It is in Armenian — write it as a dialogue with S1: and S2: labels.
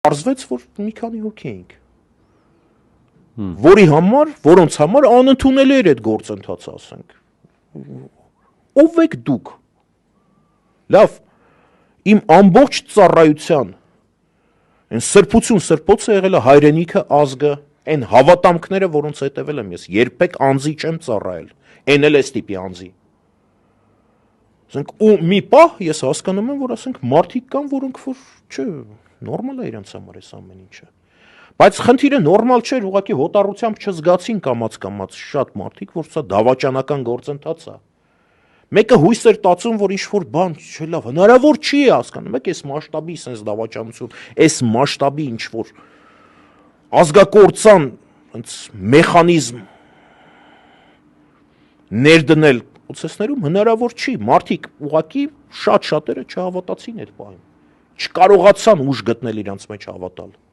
S1: Պարզվեց, որ մի քանի հոգի էինք, որոնց համար անընդունելի էր այդ գործընթացը, ասենք, ով եք դուք, լավ, իմ ամբողջ ծառայության, այն սրբություն սրբոցը եղել է հայրենիքը, ազգը, այն հավատամքները, որոնց հետևել եմ ես, երբեք անձի չեմ ծառայել, այն էլ էս տիպի անձի, ու մի պահ ես հասկանում եմ, որ ասենք մարդիկ կան, որոնք որ չէ, նորմալ է իրենց համար այս ամեն ինչը, բայց խնդիրը նորմալ չէր, ուղղակի հոտառությամբ չզգացին կամաց, շատ մարդիկ, որ սա դավաճանական գործընթաց է, մեկը հույս էր տածում, որ ինչ-որ բան չէ լավ, հնարավոր չի հասկանում եք այս մասշտաբի սենց դավաճանություն, այս մասշտաբի ինչ-որ ազգակործան մեխանիզմ ներդնել պրոցեսներում հնարավոր չի, մարդիկ ուղղակի շատ շատերը չհավատացին այդ բանին, չկարողացան ուժ գտնել իրանց մեջ հավատալ։